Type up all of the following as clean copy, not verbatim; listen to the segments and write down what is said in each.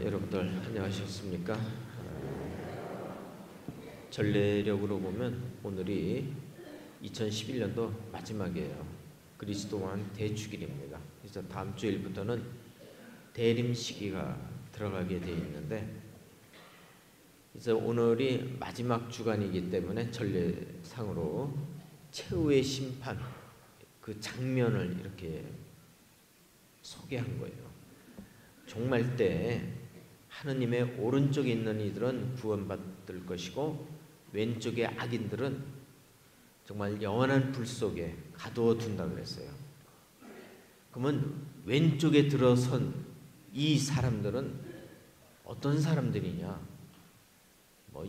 여러분들 안녕하셨습니까? 전례력으로 보면 오늘이 2011년도 마지막이에요. 그리스도왕 대축일입니다. 그래서 다음 주일부터는 대림 시기가 들어가게 되어 있는데, 그래서 오늘이 마지막 주간이기 때문에 전례상으로 최후의 심판 그 장면을 이렇게 소개한 거예요. 종말 때 하느님의 오른쪽에 있는 이들은 구원받을 것이고 왼쪽의 악인들은 정말 영원한 불 속에 가두어 둔다 그랬어요. 그러면 왼쪽에 들어선 이 사람들은 어떤 사람들이냐?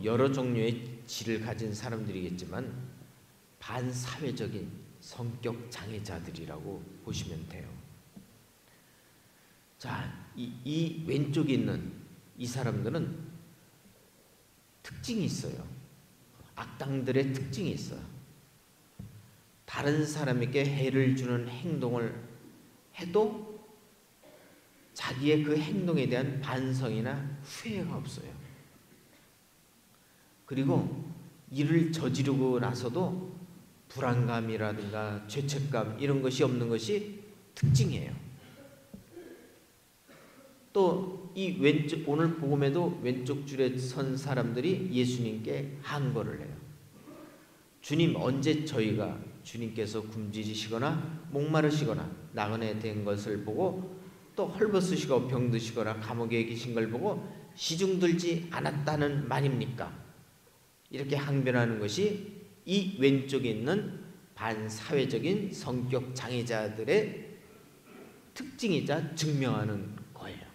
여러 종류의 질을 가진 사람들이겠지만 반사회적인 성격 장애자들이라고 보시면 돼요. 자, 이 왼쪽에 있는 이 사람들은 특징이 있어요. 악당들의 특징이 있어요. 다른 사람에게 해를 주는 행동을 해도 자기의 그 행동에 대한 반성이나 후회가 없어요. 그리고 일을 저지르고 나서도 불안감이라든가 죄책감 이런 것이 없는 것이 특징이에요. 또 이 왼쪽, 오늘 복음에도 왼쪽 줄에 선 사람들이 예수님께 항거를 해요. 주님, 언제 저희가 주님께서 굶주리시거나 목마르시거나 나그네 된 것을 보고 또 헐벗으시고 병드시거나 감옥에 계신 걸 보고 시중 들지 않았다는 말입니까? 이렇게 항변하는 것이 이 왼쪽에 있는 반사회적인 성격 장애자들의 특징이자 증명하는 거예요.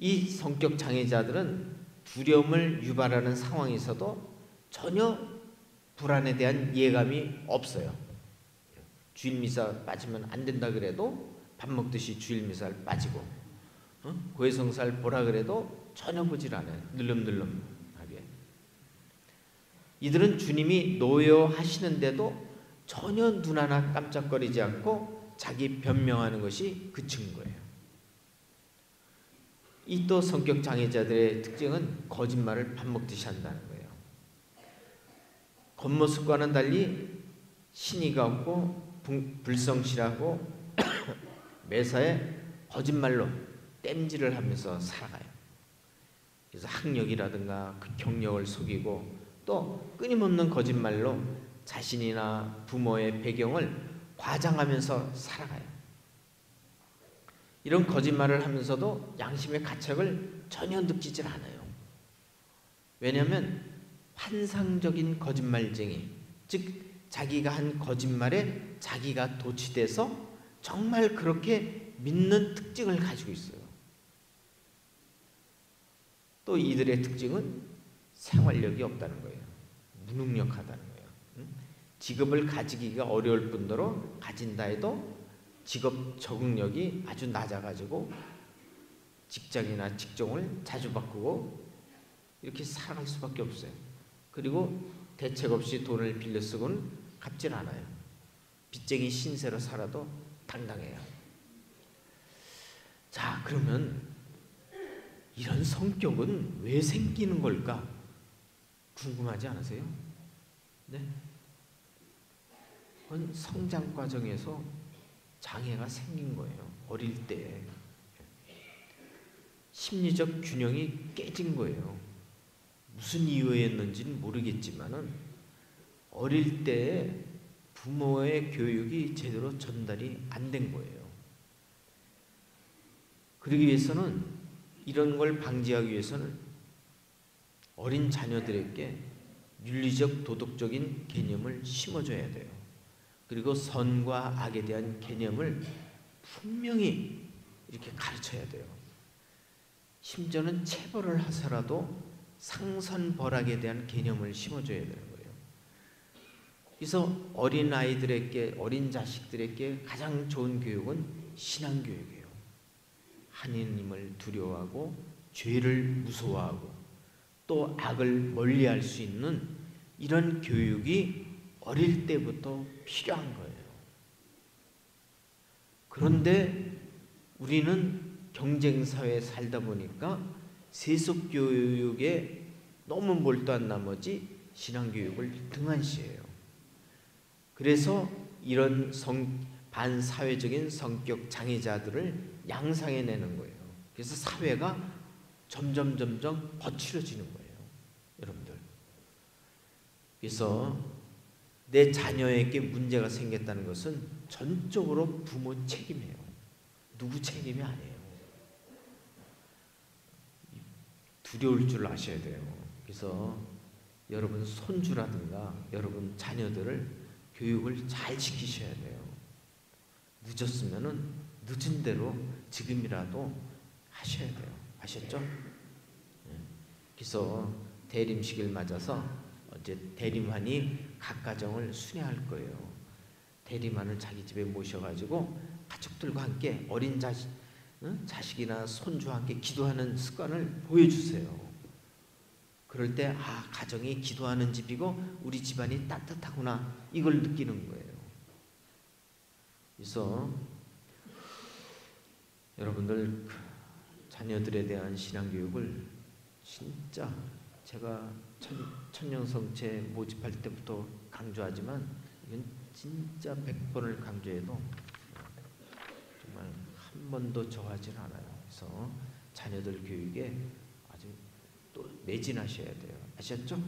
이 성격 장애자들은 두려움을 유발하는 상황에서도 전혀 불안에 대한 예감이 없어요. 주일 미사 빠지면 안 된다 그래도 밥 먹듯이 주일 미사를 빠지고, 고해성사를 보라 그래도 전혀 보질 않아요. 늘름늘름하게. 이들은 주님이 노여하시는데도 전혀 눈 하나 깜짝거리지 않고 자기 변명하는 것이 그 증거예요. 이 또 성격 장애자들의 특징은 거짓말을 밥 먹듯이 한다는 거예요. 겉모습과는 달리 신의가 없고 불성실하고 매사에 거짓말로 땜질을 하면서 살아가요. 그래서 학력이라든가 그 경력을 속이고 또 끊임없는 거짓말로 자신이나 부모의 배경을 과장하면서 살아가요. 이런 거짓말을 하면서도 양심의 가책을 전혀 느끼질 않아요. 왜냐하면 환상적인 거짓말쟁이, 즉 자기가 한 거짓말에 자기가 도취돼서 정말 그렇게 믿는 특징을 가지고 있어요. 또 이들의 특징은 생활력이 없다는 거예요. 무능력하다는 거예요. 직업을 가지기가 어려울 뿐더러 가진다 해도 직업 적응력이 아주 낮아가지고 직장이나 직종을 자주 바꾸고 이렇게 살아갈 수밖에 없어요. 그리고 대책 없이 돈을 빌려 쓰고는 갚질 않아요. 빚쟁이 신세로 살아도 당당해요. 자, 그러면 이런 성격은 왜 생기는 걸까? 궁금하지 않으세요? 네? 그건 성장 과정에서 장애가 생긴 거예요. 어릴 때 심리적 균형이 깨진 거예요. 무슨 이유였는지는 모르겠지만은 어릴 때 부모의 교육이 제대로 전달이 안 된 거예요. 그러기 위해서는, 이런 걸 방지하기 위해서는 어린 자녀들에게 윤리적 도덕적인 개념을 심어줘야 돼요. 그리고 선과 악에 대한 개념을 분명히 이렇게 가르쳐야 돼요. 심지어는 체벌을 하서라도 상선벌악에 대한 개념을 심어줘야 되는 거예요. 그래서 어린 아이들에게, 어린 자식들에게 가장 좋은 교육은 신앙교육이에요. 하느님을 두려워하고 죄를 무서워하고 또 악을 멀리할 수 있는 이런 교육이 어릴 때부터 필요한 거예요. 그런데 우리는 경쟁 사회에 살다 보니까 세속 교육에 너무 몰두한 나머지 신앙 교육을 등한시해요. 그래서 이런 반사회적인 성격 장애자들을 양상해내는 거예요. 그래서 사회가 점점 거칠어지는 거예요, 여러분들. 그래서 내 자녀에게 문제가 생겼다는 것은 전적으로 부모 책임이에요. 누구 책임이 아니에요. 두려울 줄 아셔야 돼요. 그래서 여러분 손주라든가 여러분 자녀들을 교육을 잘 시키셔야 돼요. 늦었으면은 늦은 대로 지금이라도 하셔야 돼요. 아셨죠? 그래서 대림식을 맞아서 이제 대림환이 각 가정을 순회할 거예요. 대림환을 자기 집에 모셔가지고 가족들과 함께 어린 자식이나 손주와 함께 기도하는 습관을 보여주세요. 그럴 때 가정이 기도하는 집이고 우리 집안이 따뜻하구나 이걸 느끼는 거예요. 그래서 여러분들 자녀들에 대한 신앙교육을 진짜 제가 천년성체 모집할 때부터 강조하지만 이건 진짜 100번을 강조해도 정말 한 번도 저하지 않아요. 그래서 자녀들 교육에 아주 또 매진하셔야 돼요. 아셨죠?